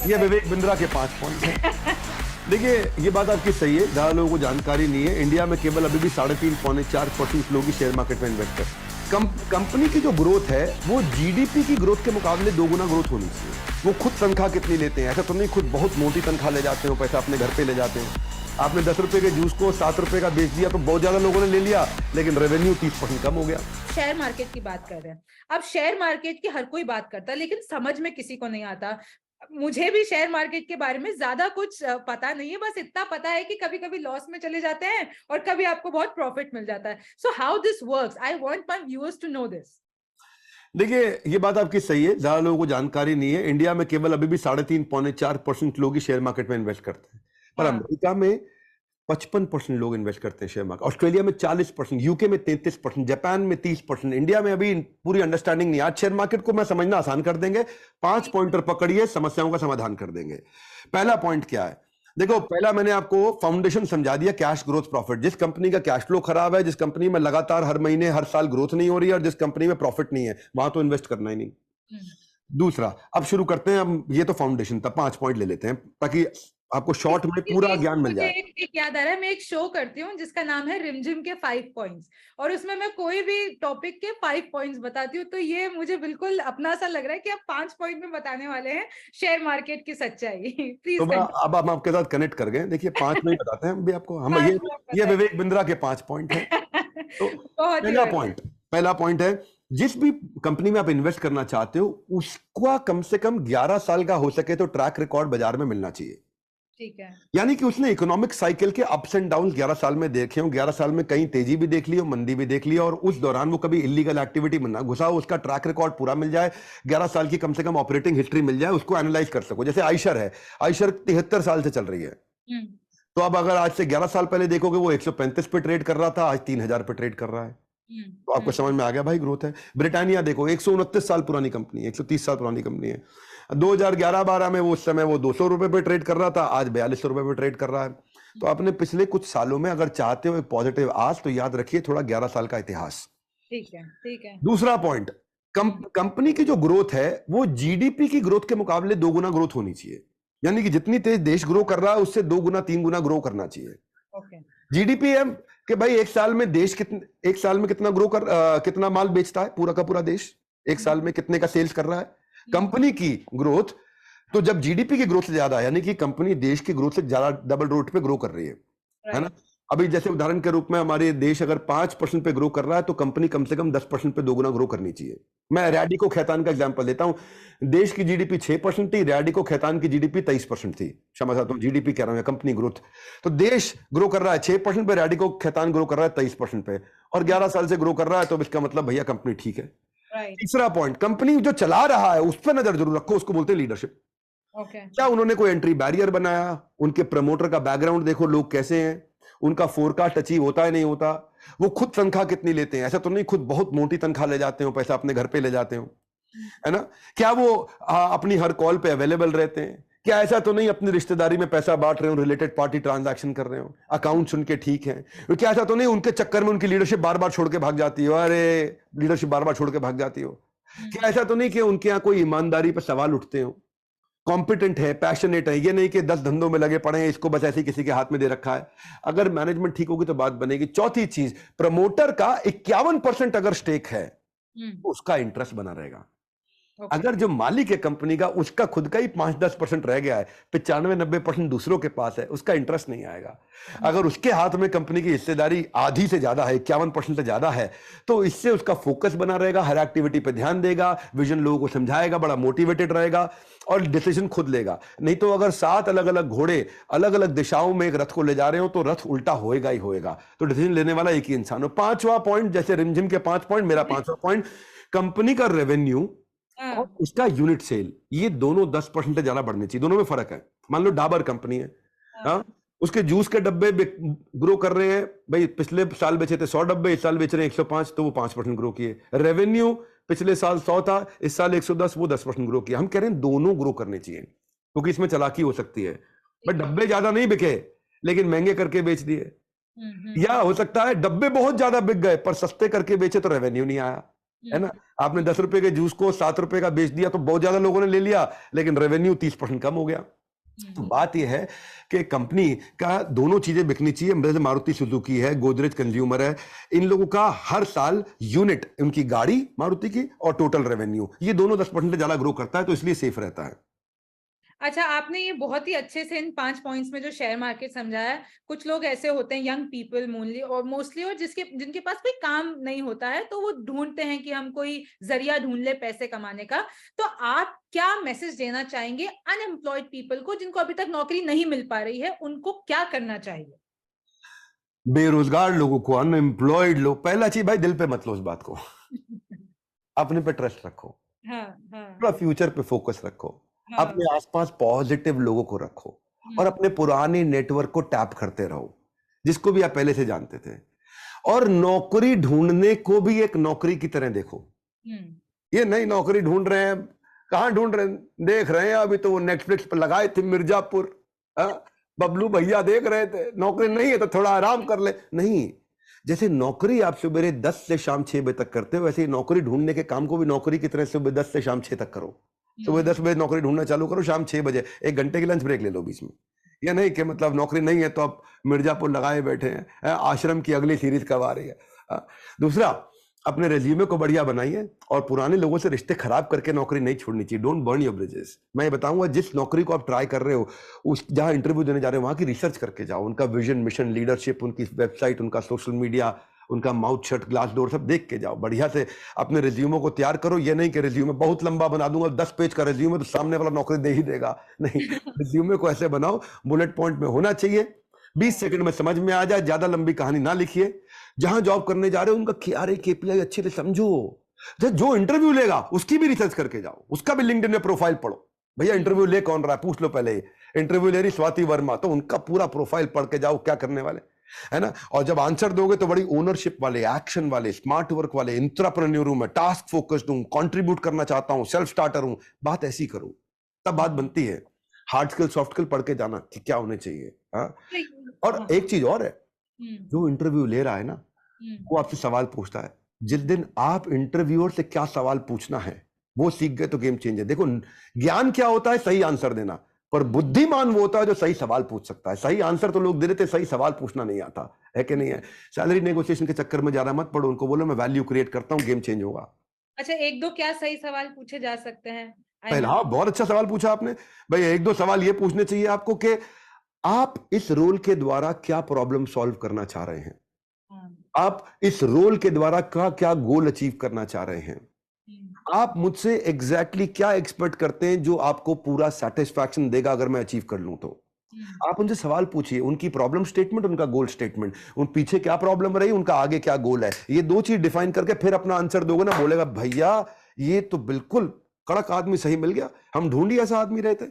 ये विवेक बिंद्रा के 5 पॉइंट हैं। देखिए, ये बात आपकी सही है, ज्यादा लोगों को जानकारी नहीं है। इंडिया में केवल अभी भी 3.5-4% लोग ही शेयर मार्केट में इन्वेस्ट कर। कंपनी की जो ग्रोथ है वो जीडीपी की ग्रोथ के मुकाबले 2 गुना ग्रोथ होनी चाहिए। वो खुद तनख्वाह कितनी लेते हैं, ऐसा तो नहीं खुद बहुत मोटी तनख्वाह ले जाते हो, पैसा अपने घर पे ले जाते हैं। आपने 10 रुपए के जूस को 7 रुपए का बेच दिया तो बहुत ज्यादा लोगों ने ले लिया, लेकिन रेवेन्यू 30% कम हो गया। शेयर मार्केट की बात कर रहे हैं। अब शेयर मार्केट की हर कोई बात करता है, लेकिन समझ में किसी को नहीं आता। मुझे भी शेयर मार्केट के बारे में ज्यादा कुछ पता नहीं है, बस इतना पता है कि कभी कभी लॉस में चले जाते हैं और कभी आपको बहुत प्रॉफिट मिल जाता है। So how this works, I want my viewers to know this. देखिए, ये बात आपकी सही है, ज्यादा लोगों को जानकारी नहीं है। इंडिया में केवल अभी भी 3.5-4% लोग ही शेयर मार्केट में इन्वेस्ट करते हैं, पर हाँ। अमेरिका में 55% लोग इन्वेस्ट करते हैं शेयर मार्केट, ऑस्ट्रेलिया में 40%, यूके में 33%, जापान में 30%। इंडिया में अभी पूरी अंडरस्टैंडिंग नहीं। आज शेयर मार्केट को मैं समझना आसान कर देंगे, 5 पॉइंटर पकड़िए, समस्याओं का समाधान कर देंगे। पहला पॉइंट क्या है? देखो, पहला मैंने आपको फाउंडेशन समझा दिया, कैश ग्रोथ प्रॉफिट। जिस कंपनी का कैश फ्लो खराब है, जिस कंपनी में लगातार हर महीने हर साल ग्रोथ नहीं हो रही है और जिस कंपनी में प्रॉफिट नहीं है, वहां तो इन्वेस्ट करना ही नहीं। दूसरा, अब शुरू करते हैं। हम ये तो फाउंडेशन था, 5 पॉइंट ले लेते हैं ताकि आपको शॉर्ट में पूरा ज्ञान मिल मुझे जाए। एक याद आ रहा है, मैं एक शो करती हूँ जिसका नाम है रिमझिम के 5 पॉइंट्स, और उसमें मैं कोई भी टॉपिक के 5 पॉइंट्स बताती हूँ। तो ये मुझे बिल्कुल अपना सा लग रहा है कि आप 5 पॉइंट में बताने वाले हैं शेयर मार्केट की सच्चाई। तो प्लीज मैं कंटिन्यू। अब हम आपके साथ कनेक्ट कर गए। देखिए, 5 में ही बताते हैं हम भी आपको। हम 5 ये विवेक बिंद्रा के 5 पॉइंट हैं। तो बहुत ही बढ़िया। पहला पॉइंट है, जिस भी कंपनी में आप इन्वेस्ट करना चाहते हो उसका कम से कम 11 साल का हो सके तो ट्रैक रिकॉर्ड बाजार में मिलना चाहिए। ठीक है। यानी कि उसने इकोनॉमिक साइकिल के अप्स एंड डाउन 11 साल में देखे हो। 11 साल में कहीं तेजी भी देख ली हो, मंदी भी देख ली हो, और उस दौरान वो कभी इलीगल एक्टिविटी में ना घुसा हो, उसका ट्रैक रिकॉर्ड पूरा मिल जाए। 11 साल की कम से कम ऑपरेटिंग हिस्ट्री मिल जाए, उसको एनालाइज कर सको। जैसे आयशर है, आयशर 73 साल से चल रही है। तो अब अगर आज से 11 साल पहले देखोगे, वो 135 पे ट्रेड कर रहा था, आज 3000 पे ट्रेड कर रहा है। तो आपको समझ में आ गया भाई, ग्रोथ है। ब्रिटानिया देखो, 129 साल पुरानी कंपनी है, 130 साल पुरानी कंपनी है। 2011-12 में वो उस समय वो 200 रुपए पे ट्रेड कर रहा था, आज 4200 रुपए पे ट्रेड कर रहा है। तो आपने पिछले कुछ सालों में अगर चाहते हो एक पॉजिटिव आज, तो याद रखिए थोड़ा 11 साल का इतिहास। ठीक है, ठीक है। दूसरा पॉइंट, कंपनी की जो ग्रोथ है वो जीडीपी की ग्रोथ के मुकाबले 2 गुना ग्रोथ होनी चाहिए। यानी कि जितनी तेज देश ग्रो कर रहा है उससे 2 गुना 3 गुना ग्रो करना चाहिए। ओके। जीडीपी है कि भाई एक साल में देश एक साल में कितना ग्रो कर कितना माल बेचता है पूरा का पूरा देश, एक साल में कितने का सेल्स कर रहा है। कंपनी की ग्रोथ, तो जब जीडीपी की ग्रोथ से ज्यादा, यानी कि कंपनी देश की ग्रोथ से ज्यादा डबल रोट पे ग्रो कर रही है ना। अभी जैसे उदाहरण के रूप में हमारे देश अगर 5% पे ग्रो कर रहा है तो कंपनी कम से कम 10% पे 2 गुना ग्रो करनी चाहिए। मैं रैडिको खैतान का एग्जांपल देता हूं। देश की जीडीपी 6% थी, रैडिको खैतान की जीडीपी 23% थी। क्षमा चाहता हूं, जीडीपी कह रहा हूं, कंपनी ग्रोथ। तो देश ग्रो कर रहा है 6% पे, रैडिको खैतान ग्रो कर रहा है 23% पे, और 11 साल से ग्रो कर रहा है, तो इसका मतलब भैया कंपनी ठीक है। तीसरा पॉइंट, कंपनी जो चला रहा है उस पर नजर जरूर रखो, उसको बोलते हैं लीडरशिप। क्या उन्होंने कोई एंट्री बैरियर बनाया? उनके प्रमोटर का बैकग्राउंड देखो, लोग कैसे हैं, उनका फोरकास्ट अचीव होता है नहीं होता, वो खुद तनख्वाह कितनी लेते हैं, ऐसा तो नहीं खुद बहुत मोटी तनख्वाह ले जाते हो, पैसा अपने घर पे ले जाते हो, है ना। क्या वो अपनी हर कॉल पे अवेलेबल रहते हैं? क्या ऐसा तो नहीं अपनी रिश्तेदारी में पैसा बांट रहे हो, रिलेटेड पार्टी ट्रांजैक्शन कर रहे हो, अकाउंट्स उनके ठीक हैं? क्या ऐसा तो नहीं उनके चक्कर में उनकी लीडरशिप बार बार छोड़ के भाग जाती हो? अरे, लीडरशिप बार बार छोड़ के भाग जाती हो। क्या ऐसा तो नहीं कि उनके यहाँ कोई ईमानदारी पर सवाल उठते हो, कॉम्पिटेंट है, पैशनेट है, ये नहीं कि 10 धंधों में लगे पड़े हैं, इसको बस ऐसे किसी के हाथ में दे रखा है। अगर मैनेजमेंट ठीक होगी तो बात बनेगी। चौथी चीज, प्रमोटर का 51% अगर स्टेक है तो उसका इंटरेस्ट बना रहेगा। अगर जो मालिक है कंपनी का, उसका खुद का ही 5-10% रह गया है, 95-90% दूसरों के पास है, उसका इंटरेस्ट नहीं आएगा। अगर उसके हाथ में कंपनी की हिस्सेदारी आधी से ज्यादा है, 51% से ज्यादा है, तो इससे उसका फोकस बना रहेगा, हर एक्टिविटी पे ध्यान देगा, विजन लोगों को समझाएगा, बड़ा मोटिवेटेड रहेगा और डिसीजन खुद लेगा। नहीं तो अगर 7 अलग अलग घोड़े अलग अलग दिशाओं में एक रथ को ले जा रहे हो तो रथ उल्टा होएगा ही होएगा। तो डिसीजन लेने वाला एक ही इंसान हो। 5वां पॉइंट, जैसे रिमझिम के 5 पॉइंट, मेरा 5वां पॉइंट, कंपनी का रेवेन्यू और उसका यूनिट सेल, ये दोनों 10% से ज्यादा बढ़ने चाहिए। दोनों में फर्क है। मान लो डाबर कंपनी है, उसके जूस के डब्बे ग्रो कर रहे हैं, भाई पिछले साल बेचे थे 100 डब्बे, इस साल बेच रहे हैं 105, तो वो 5% ग्रो किए। रेवेन्यू पिछले साल 100 था, इस साल 110, वो 10% ग्रो किया। हम कह रहे हैं दोनों ग्रो करने चाहिए, क्योंकि इसमें चालाकी हो सकती है। बट डब्बे ज्यादा नहीं बिके लेकिन महंगे करके बेच दिए, या हो सकता है डब्बे बहुत ज्यादा बिक गए पर सस्ते करके बेचे तो रेवेन्यू नहीं आया। है ना? आपने 10 रुपए के जूस को 7 रुपए का बेच दिया तो बहुत ज्यादा लोगों ने ले लिया, लेकिन रेवेन्यू 30% कम हो गया। तो बात यह है कि कंपनी का दोनों चीजें बिकनी चाहिए। जैसे मारुति सुजुकी है, गोदरेज कंज्यूमर है, इन लोगों का हर साल यूनिट, उनकी गाड़ी मारुति की और टोटल रेवेन्यू, ये दोनों 10% ज्यादा ग्रो करता है, तो इसलिए सेफ रहता है। अच्छा, आपने ये बहुत ही अच्छे से इन 5 पॉइंट्स में जो शेयर मार्केट समझाया। कुछ लोग ऐसे होते हैं, यंग पीपल मोस्टली, और जिनके पास कोई काम नहीं होता है, तो वो ढूंढते हैं कि हम कोई जरिया ढूंढ ले पैसे कमाने का। तो आप क्या मैसेज देना चाहेंगे अनएम्प्लॉयड पीपल को, जिनको अभी तक नौकरी नहीं मिल पा रही है? उनको क्या करना चाहिए? बेरोजगार लोगों को, अनएम्प्लॉयड लोग, पहला चीज भाई, दिल पे मत लो इस बात को, अपने पे ट्रस्ट रखो, हाँ, हाँ, थोड़ा फ्यूचर पे फोकस रखो, हाँ, अपने आसपास पॉजिटिव लोगों को रखो और अपने पुराने नेटवर्क को टैप करते रहो, जिसको भी आप पहले से जानते थे। और नौकरी ढूंढने को भी एक नौकरी की तरह देखो। ये नई नौकरी ढूंढ रहे हैं, कहां ढूंढ रहे हैं? देख रहे हैं, अभी तो वो नेटफ्लिक्स पर लगाए थे मिर्जापुर, बबलू भैया देख रहे थे, नौकरी नहीं है तो थोड़ा आराम कर ले। नहीं, जैसे नौकरी आप सुबह 10 से शाम 6 बजे तक करते हो, वैसे ही नौकरी ढूंढने के काम को भी नौकरी की तरह सुबह 10 से शाम 6 तक करो। सुबह 10 बजे नौकरी ढूंढना चालू करो, शाम 6 बजे 1 घंटे की लंच ब्रेक ले लो बीच में। ये नहीं कि मतलब नौकरी नहीं है तो आप मिर्जापुर लगाए बैठे हैं, आश्रम की अगली सीरीज कब आ रही है। दूसरा, अपने रेज्यूमे को बढ़िया बनाइए और पुराने लोगों से रिश्ते खराब करके नौकरी नहीं छोड़नी चाहिए। Don't burn your bridges. मैं ये बताऊंगा, जिस नौकरी को आप ट्राई कर रहे हो, उस जहां इंटरव्यू देने जा रहे हो, वहां की रिसर्च करके जाओ, उनका विजन, मिशन, लीडरशिप, उनकी वेबसाइट, उनका सोशल मीडिया, उनका माउथ शट, ग्लास डोर, सब देख के जाओ। बढ़िया से अपने रिज्यूमे को तैयार करो। ये नहीं कि रिज्यूमे बहुत लंबा बना दूंगा, 10 पेज का रिज्यूमे, तो सामने वाला नौकरी दे ही देगा। नहीं, रिज्यूमे को ऐसे बनाओ, बुलेट पॉइंट में होना चाहिए, 20 सेकंड में समझ में आ जाए, ज्यादा लंबी कहानी ना लिखिए। जहां जॉब करने जा रहे हो उनका KPI अच्छे से समझो। जो इंटरव्यू लेगा उसकी भी रिसर्च करके जाओ, उसका भी लिंक्डइन में प्रोफाइल पढ़ो। भैया इंटरव्यू ले कौन रहा है, पूछ लो पहले। इंटरव्यू ले रही स्वाति वर्मा, तो उनका पूरा प्रोफाइल पढ़ के जाओ, क्या करने वाले, है ना। और जब आंसर दोगे तो बड़ी ओनरशिप वाले, एक्शन वाले, स्मार्ट वर्क वाले, इंट्राप्रेन्योर हूं मैं, टास्क फोकस्ड हूं, कंट्रीब्यूट करना चाहता हूं, सेल्फ स्टार्टर हूं, बात ऐसी करो, तब बात बनती है। हार्ड स्किल, सॉफ्ट स्किल पढ़ के जाना कि क्या होने चाहिए। और एक चीज और है, जो इंटरव्यू ले रहा है ना, वो आपसे सवाल पूछता है। जिस दिन आप इंटरव्यूअर से क्या सवाल पूछना है वो सीख गए तो गेम चेंजर। देखो, ज्ञान क्या होता है? सही आंसर देना। पर बुद्धिमान वो होता है जो सही सवाल पूछ सकता है। सही आंसर तो लोग दे देते, सही सवाल पूछना नहीं आता है कि नहीं है। सैलरी नेगोशिएशन के चक्कर में ज्यादा मत पड़ो, उनको बोलो मैं वैल्यू क्रिएट करता हूं, गेम चेंज होगा। अच्छा, 1-2 क्या सही सवाल पूछे जा सकते हैं? पहला, हाँ, बहुत अच्छा सवाल पूछा आपने भाई। 1-2 सवाल ये पूछने चाहिए आपको कि आप इस रोल के द्वारा क्या प्रॉब्लम सॉल्व करना चाह रहे हैं, आप इस रोल के द्वारा क्या गोल अचीव करना चाह रहे हैं, आप मुझसे एग्जैक्टली क्या एक्सपेक्ट करते हैं जो आपको पूरा सेटिस्फैक्शन देगा अगर मैं अचीव कर लूं तो। आप उनसे सवाल पूछिए, उनकी प्रॉब्लम स्टेटमेंट, उनका गोल स्टेटमेंट, उन पीछे क्या प्रॉब्लम रही, उनका आगे क्या गोल है, ये 2 चीज डिफाइन करके फिर अपना आंसर दोगे ना, बोलेगा भैया ये तो बिल्कुल कड़क आदमी सही मिल गया, हम ढूंढी ऐसा आदमी रहते।